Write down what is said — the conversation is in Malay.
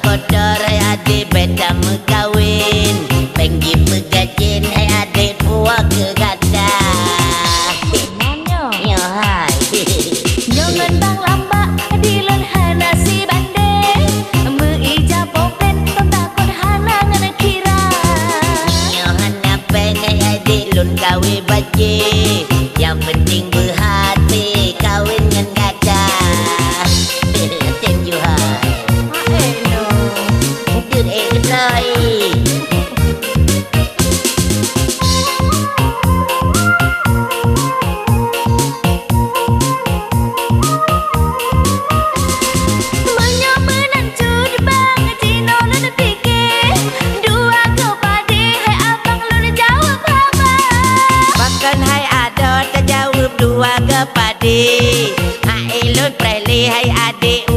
kotor hai adik beda megawin Penggi megajin hai adik puak ke gada Nyo hai Jangan bang lambak dilon hana si bandeng Meija popen tom takut hana ngana kira Nyo hana pengen adik lun kawe baje Yang penting berhati kawin dengan gada Thank you hai Duduk kedai dua ke padi hai lun preli hai adik